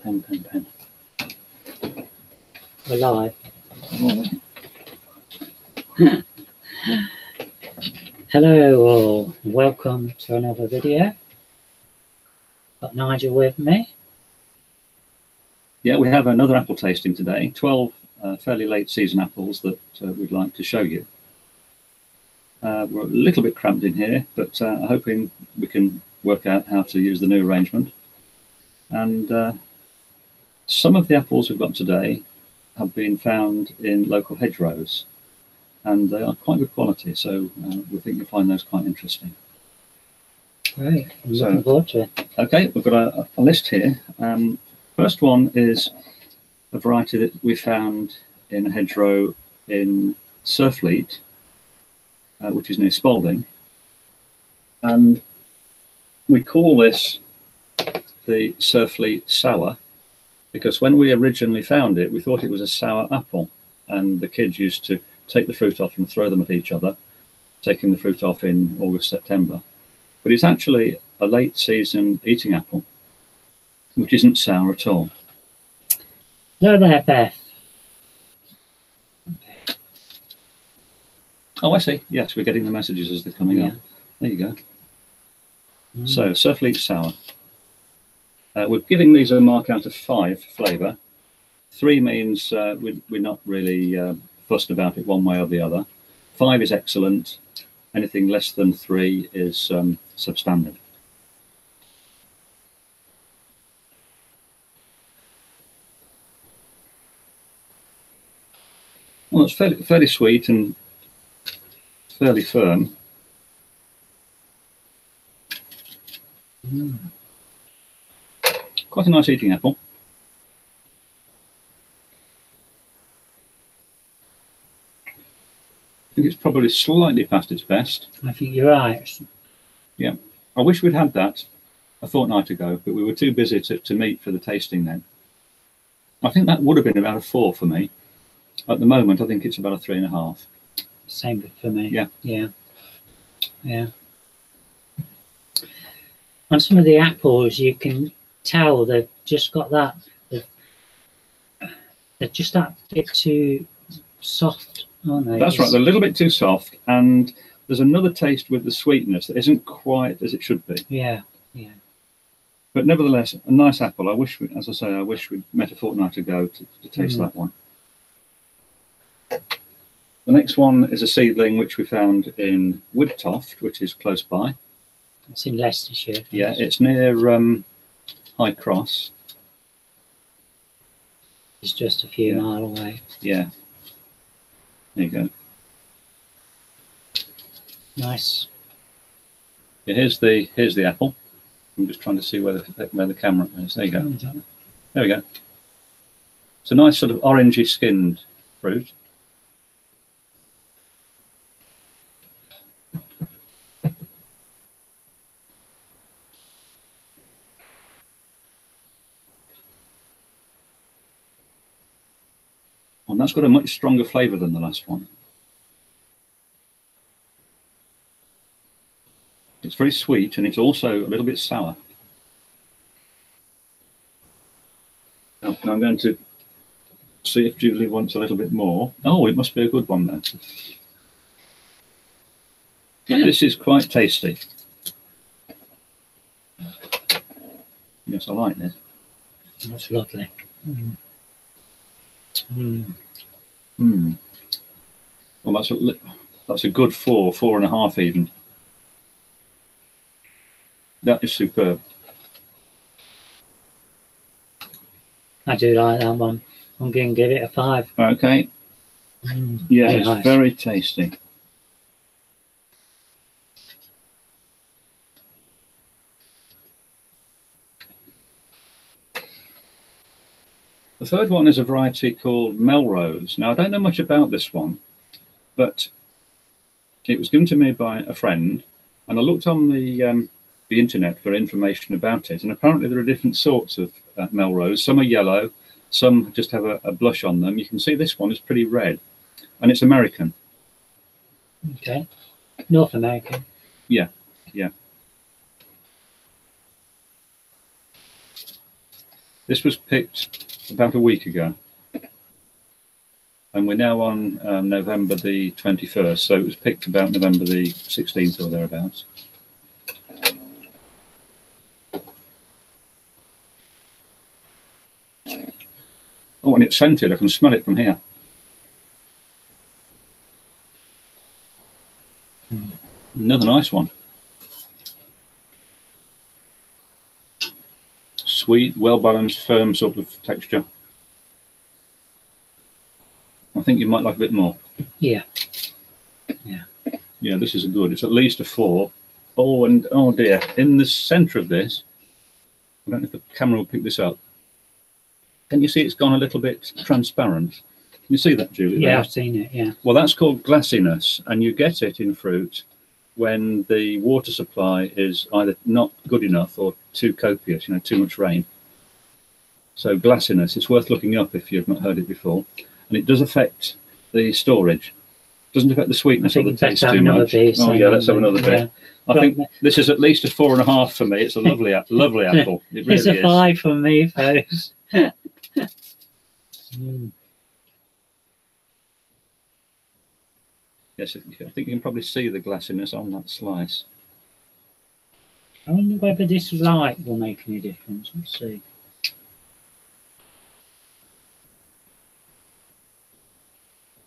Pen. We're live. Hello all, welcome to another video. Got Nigel with me. Yeah, we have another apple tasting today. 12 fairly late season apples that we'd like to show you. We're a little bit cramped in here, but hoping we can work out how to use the new arrangement. And some of the apples we've got today have been found in local hedgerows, and they are quite good quality, so we think you'll find those quite interesting. Great, I'm looking forward to it. Okay, we've got a list here. First one is a variety that we found in a hedgerow in Surfleet, which is near Spalding, and we call this the Surfleet Sour because when we originally found it, we thought it was a sour apple, and the kids used to take the fruit off and throw them at each other, taking the fruit off in August, September. But it's actually a late season eating apple, which isn't sour at all. Hello there, Beth. Oh, I see. Yes, we're getting the messages as they're coming up. There you go. So, Surfleet Sour. We're giving these a mark out of 5 flavour. 3 means we're not really fussed about it one way or the other. 5 is excellent. Anything less than 3 is substandard. Well, it's fairly sweet and fairly firm. Quite a nice eating apple. I think it's probably slightly past its best. I think you're right. Yeah, I wish we'd had that a fortnight ago, but we were too busy to meet for the tasting then. I think that would have been about a 4 for me. At the moment, I think it's about a 3.5. Same for me. Yeah. On some of the apples, you can tell they've just got that. They're just that bit too soft, aren't they? That's right. They're a little bit too soft, and there's another taste with the sweetness that isn't quite as it should be. Yeah. But nevertheless, a nice apple. I wish, as I say, I wish we'd met a fortnight ago to taste that one. The next one is a seedling which we found in Woodtoft, which is close by. It's in Leicestershire. Yeah, it's near High Cross. It's just a few miles away. Yeah. There you go. Nice. Yeah, here's the apple. I'm just trying to see where the camera is. There you go. There we go. It's a nice sort of orangey skinned fruit. And that's got a much stronger flavour than the last one. It's very sweet, and it's also a little bit sour. Now I'm going to see if Julie wants a little bit more. Oh, it must be a good one then. This is quite tasty. Yes, I like this. That's lovely. Well, that's a good 4.5 even. That is superb. I do like that one. I'm going to give it a 5. Okay. Yeah, it's nice. Very tasty. The third one is a variety called Melrose. Now, I don't know much about this one, but it was given to me by a friend, and I looked on the internet for information about it, and apparently there are different sorts of Melrose. Some are yellow, some just have a blush on them. You can see this one is pretty red, and it's American. Okay. North American. Yeah. This was picked about a week ago. And we're now on November the 21st, so it was picked about November the 16th or thereabouts. Oh, and it's scented. I can smell it from here. Another nice one. Sweet, well-balanced, firm sort of texture. I think you might like a bit more. Yeah. Yeah. Yeah, this is a good. It's at least a 4. Oh, and oh dear. In the centre of this, I don't know if the camera will pick this up. Can you see it's gone a little bit transparent? Can you see that, Julie? Yeah, there? I've seen it, yeah. Well, that's called glassiness, and you get it in fruit when the water supply is either not good enough or too copious, you know, too much rain. So glassiness, it's worth looking up if you've not heard it before. And it does affect the storage. It doesn't affect the sweetness or the taste too much. Oh yeah, let's have another bit. I think this is at least a 4.5 for me. It's a lovely, lovely apple. It really is. It's a 5 for me, folks. Yes, I think you can probably see the glassiness on that slice. I wonder whether this light will make any difference. Let's see.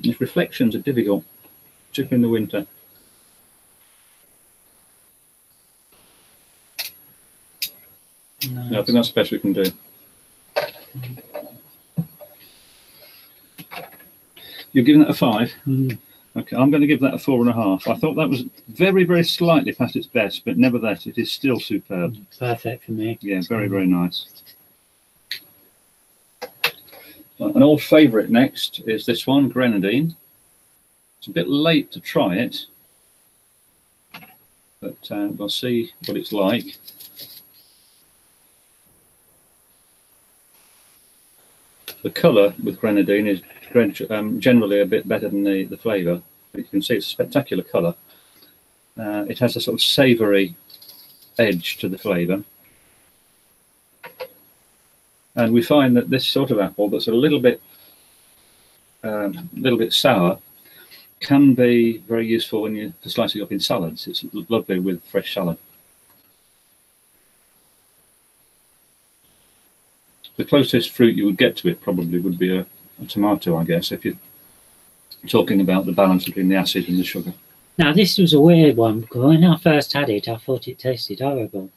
These reflections are difficult, particularly in the winter. No, I think that's the best we can do. You're giving that a 5? Okay, I'm going to give that a 4.5. I thought that was very, very slightly past its best, but nevertheless, it is still superb. Perfect for me. Yeah, very, very nice. An old favourite next is this one, Grenadine. It's a bit late to try it, but we'll see what it's like. The colour with Grenadine is generally a bit better than the flavour. You can see it's a spectacular colour. It has a sort of savoury edge to the flavour. And we find that this sort of apple that's a little bit sour can be very useful when you slice it up in salads. It's lovely with fresh salad. The closest fruit you would get to it probably would be a tomato, I guess, if you're talking about the balance between the acid and the sugar. Now, this was a weird one, because when I first had it, I thought it tasted horrible.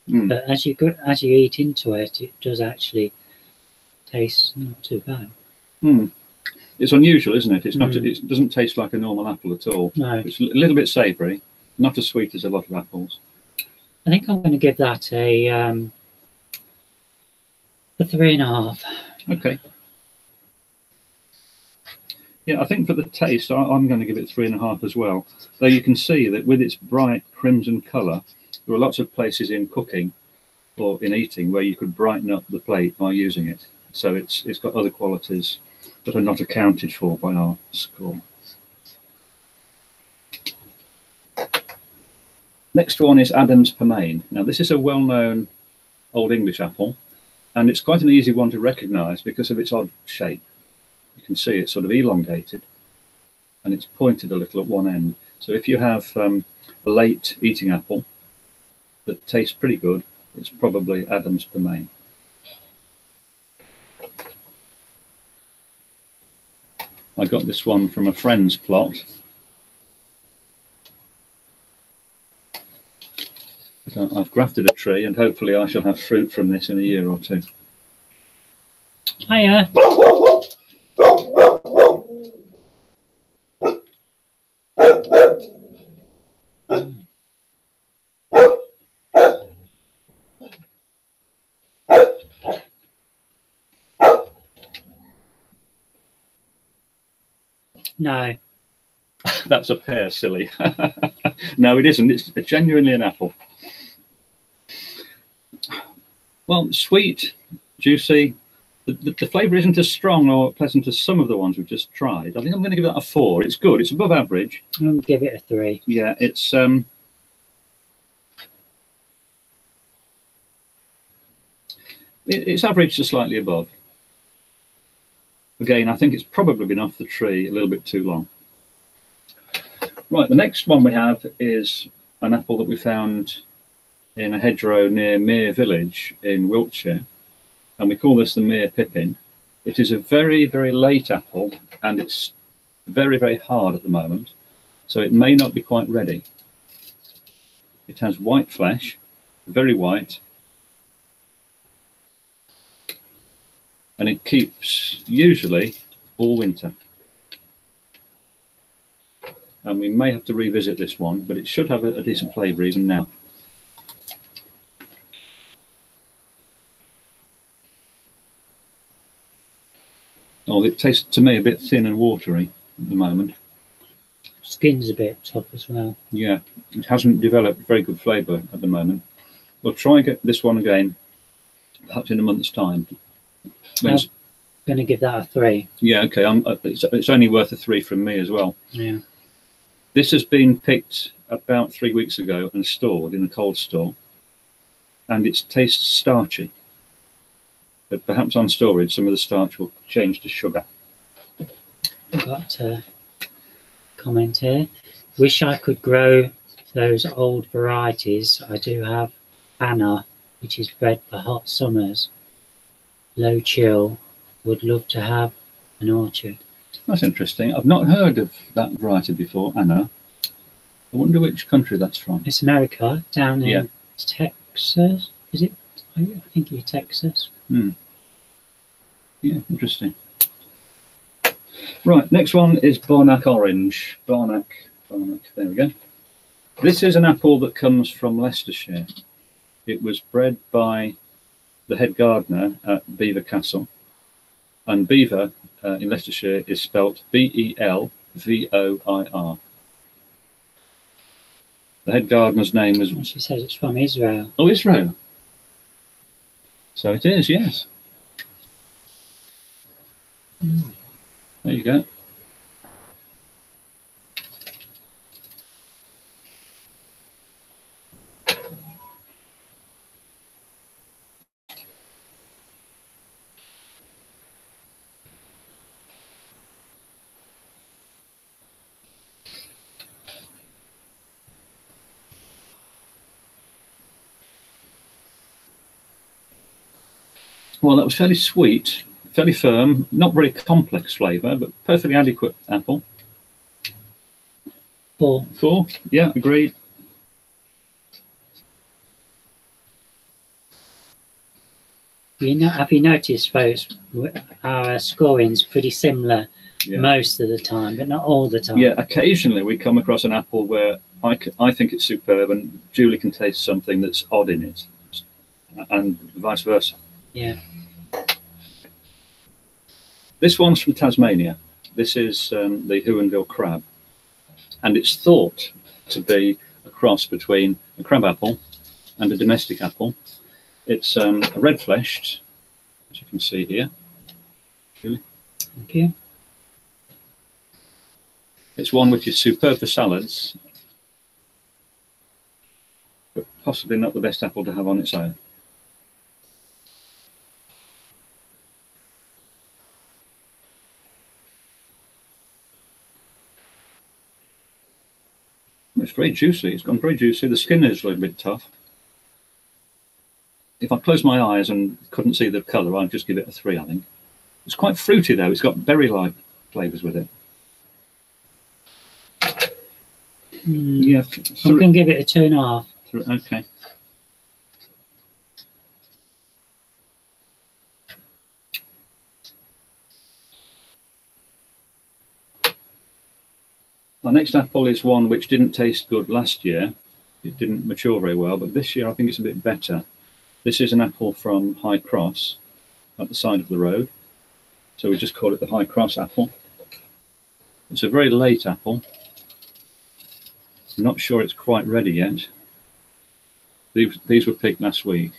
But as you eat into it, it does actually taste not too bad. It's unusual, isn't it? It's not. It doesn't taste like a normal apple at all. No. It's a little bit savoury, not as sweet as a lot of apples. I think I'm going to give that a 3.5. Okay. Yeah, I think for the taste, I'm going to give it 3.5 as well. Though you can see that with its bright crimson colour, there are lots of places in cooking or in eating where you could brighten up the plate by using it. So it's got other qualities that are not accounted for by our score. Next one is Adam's Pearmain. Now this is a well-known Old English apple, and it's quite an easy one to recognise because of its odd shape. You can see it's sort of elongated and it's pointed a little at one end. So if you have a late eating apple that tastes pretty good, it's probably Adam's Pearmain. I got this one from a friend's plot. I've grafted a tree and hopefully I shall have fruit from this in a year or two. Hiya. No. That's a pear, silly. No, it isn't. It's genuinely an apple. Well, sweet, juicy. The flavour isn't as strong or pleasant as some of the ones we've just tried. I think I'm going to give that a 4. It's good. It's above average. I'm going to give it a 3. Yeah, it's It's average to slightly above. Again, I think it's probably been off the tree a little bit too long. Right, the next one we have is an apple that we found in a hedgerow near Mere Village in Wiltshire, and we call this the Mere Pippin. It is a very, very late apple, and it's very, very hard at the moment, so it may not be quite ready. It has white flesh, very white, and it keeps usually all winter. And we may have to revisit this one, but it should have a decent flavour even now. Oh, it tastes to me a bit thin and watery at the moment. Skin's a bit tough as well. Yeah, it hasn't developed very good flavour at the moment. We'll try and get this one again, perhaps in a month's time. I'm going to give that a 3. Yeah, okay. It's only worth a 3 from me as well. Yeah. This has been picked about 3 weeks ago and stored in a cold store, and it tastes starchy. But perhaps on storage, some of the starch will change to sugar. I've got a comment here. Wish I could grow those old varieties. I do have Anna, which is bred for hot summers. Low chill. Would love to have an orchard. That's interesting. I've not heard of that variety before, Anna. I wonder which country that's from. It's America, down in Texas. Is it? I think it's Texas. Yeah, interesting. Right, next one is Barnack Orange. Barnack, there we go. This is an apple that comes from Leicestershire. It was bred by the head gardener at Belvoir Castle. And Belvoir in Leicestershire is spelt Belvoir. The head gardener's name was... She says it's from Israel. Oh, Israel. So it is, yes. There you go. Well, that was fairly sweet, fairly firm, not very complex flavour, but perfectly adequate apple. 4. 4, yeah, agreed. Have you noticed, folks, our scoring's pretty similar most of the time, but not all the time. Yeah, occasionally we come across an apple where I think it's superb and Julie can taste something that's odd in it, and vice versa. Yeah. This one's from Tasmania. This is the Huonville crab, and it's thought to be a cross between a crab apple and a domestic apple. It's a red-fleshed, as you can see here. Julie? Thank you. It's one which is superb for salads, but possibly not the best apple to have on its own. It's very juicy. It's gone very juicy. The skin is a little bit tough. If I close my eyes and couldn't see the colour, I'd just give it a 3, I think. It's quite fruity, though. It's got berry-like flavours with it. Yeah, I'm going to give it a 2.5. Okay. Our next apple is one which didn't taste good last year. It didn't mature very well, but this year I think it's a bit better. This is an apple from High Cross at the side of the road. So we just call it the High Cross apple. It's a very late apple. I'm not sure it's quite ready yet. These were picked last week.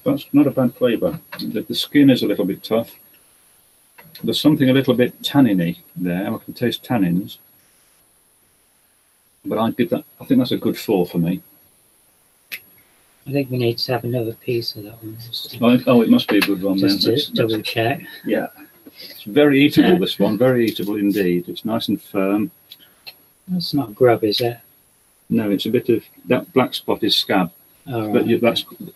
That's not a bad flavour. The skin is a little bit tough. There's something a little bit tanniny there. I can taste tannins. But I think that's a good 4 for me. I think we need to have another piece of that one. Oh, it must be a good one then. Just to double check. Yeah. It's very eatable, this one. Very eatable indeed. It's nice and firm. That's not grub, is it? No, it's a bit of... That black spot is scab. Oh, But right.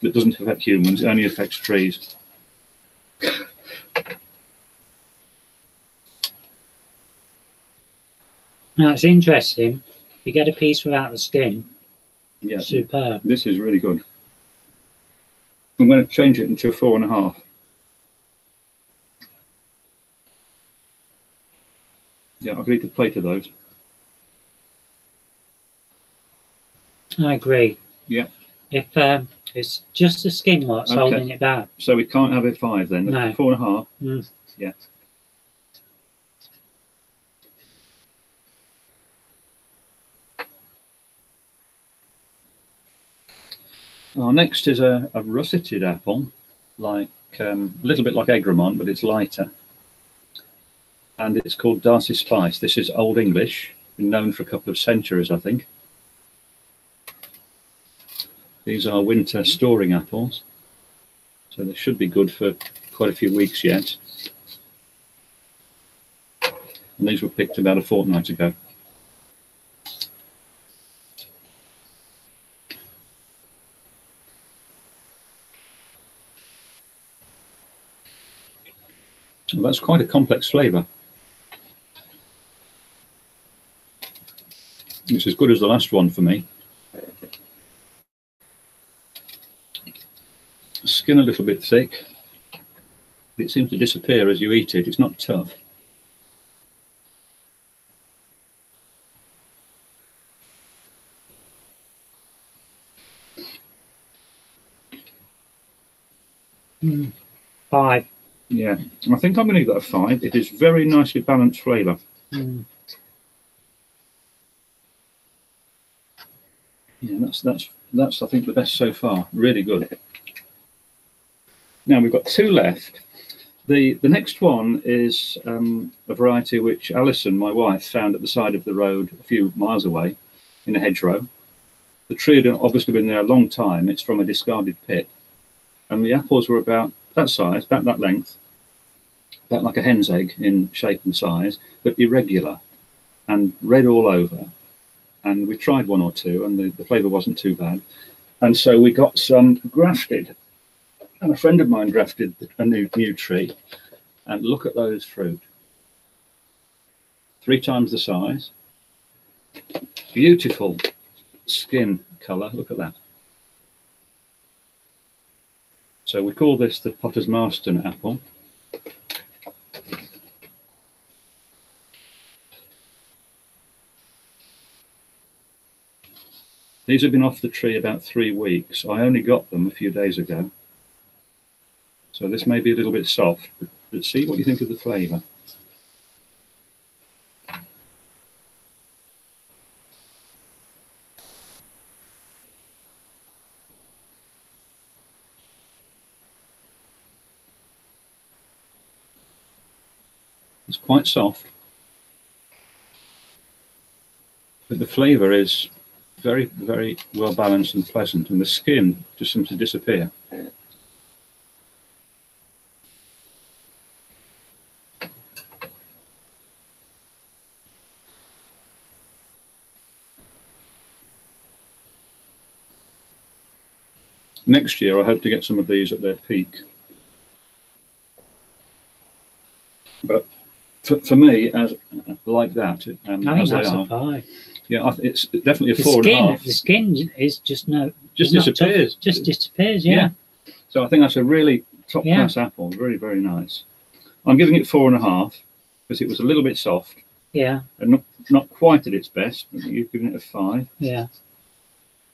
that doesn't affect humans. It only affects trees. Now, it's interesting. You get a piece without the skin. Yeah. Superb. This is really good. I'm going to change it into a 4.5. Yeah, I'll eat a plate of those. I agree. Yeah. If it's just the skin what's holding it back. So we can't have a 5 then. No. 4.5. Mm. Yeah. Our next is a russeted apple, like a little bit like Egremont, but it's lighter. And it's called Darcy Spice. This is Old English, been known for a couple of centuries, I think. These are winter storing apples, so they should be good for quite a few weeks yet. And these were picked about a fortnight ago. Well, that's quite a complex flavour. It's as good as the last one for me. Skin a little bit thick. It seems to disappear as you eat it. It's not tough. Mm. 5. Yeah, I think I'm going to give that a 5. It is very nicely balanced flavour. Mm. Yeah, that's I think the best so far. Really good. Now we've got 2 left. The next one is a variety which Alison, my wife, found at the side of the road a few miles away in a hedgerow. The tree had obviously been there a long time. It's from a discarded pit. And the apples were about that size, about that length, about like a hen's egg in shape and size, but irregular and red all over. And we tried 1 or 2 and the flavour wasn't too bad. And so we got some grafted. And a friend of mine grafted a new tree. And look at those fruit. 3 times the size. Beautiful skin colour. Look at that. So we call this the Potter's Marston apple. These have been off the tree about 3 weeks. I only got them a few days ago. So this may be a little bit soft, but see what you think of the flavour. It's quite soft, but the flavour is very, very well balanced and pleasant, and the skin just seems to disappear. Next year, I hope to get some of these at their peak. But for me, as like that, I think as that's they a are, 5. yeah, it's definitely a 4.5. The skin is just Just disappears. Just disappears, yeah. So I think that's a really top-class apple. Very, very nice. I'm giving it 4.5 because it was a little bit soft. Yeah. And not quite at its best. But you've given it a 5. Yeah.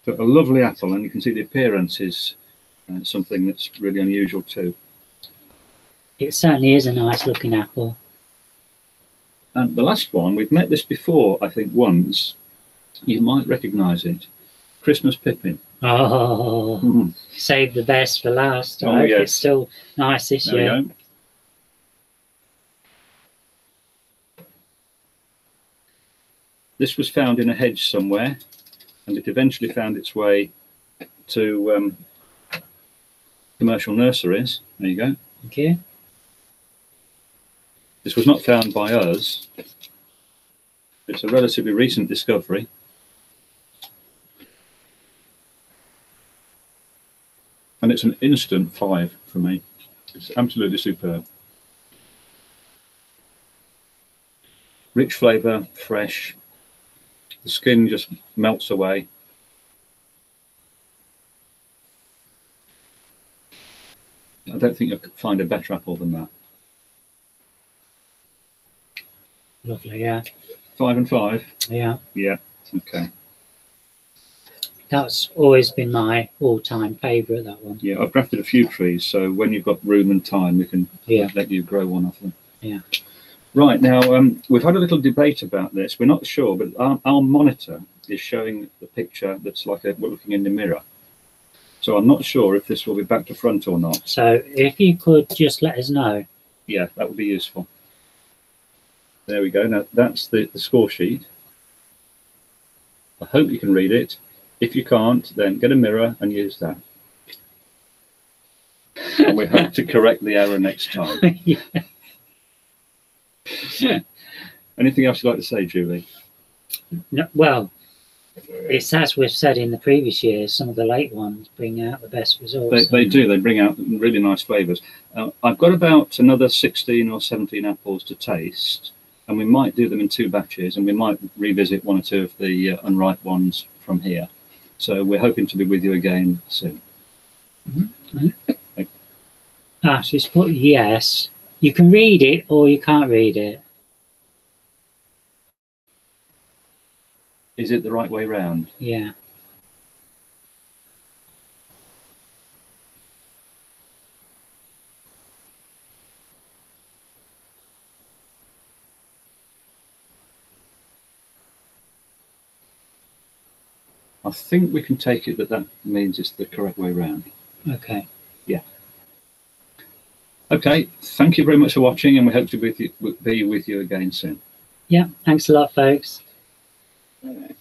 But a lovely apple, and you can see the appearance is something that's really unusual too. It certainly is a nice looking apple. And the last one, we've met this before, I think once. You might recognise it. Christmas Pippin. Oh, Mm. save the best for last. I Oh, hope yes. it's still nice this There year. we go. This was found in a hedge somewhere, and it eventually found its way to commercial nurseries. There you go. Thank you. This was not found by us. It's a relatively recent discovery. And it's an instant 5 for me. It's absolutely superb. Rich flavour, fresh. The skin just melts away. I don't think you could find a better apple than that. Lovely, yeah. 5 and 5? Yeah. Yeah, okay. That's always been my all-time favourite, that one. Yeah, I've grafted a few trees, so when you've got room and time, we can let you grow one of them. Yeah. Right, now, we've had a little debate about this. We're not sure, but our monitor is showing the picture that's like we're looking in the mirror. So I'm not sure if this will be back to front or not. So if you could just let us know. Yeah, that would be useful. There we go. Now, that's the score sheet. I hope you can read it. If you can't, then get a mirror and use that. And we hope to correct the error next time. Yeah. Anything else you'd like to say, Julie? No, well, it's as we've said in the previous years, some of the late ones bring out the best results. They do. They bring out really nice flavours. I've got about another 16 or 17 apples to taste, and we might do them in 2 batches, and we might revisit 1 or 2 of the unripe ones from here. So we're hoping to be with you again soon. Mm-hmm. She's put yes. You can read it or you can't read it. Is it the right way round? Yeah. I think we can take it that means it's the correct way round. Okay. Yeah. Okay. Thank you very much for watching, and we hope to be with you again soon. Yeah. Thanks a lot, folks. All right.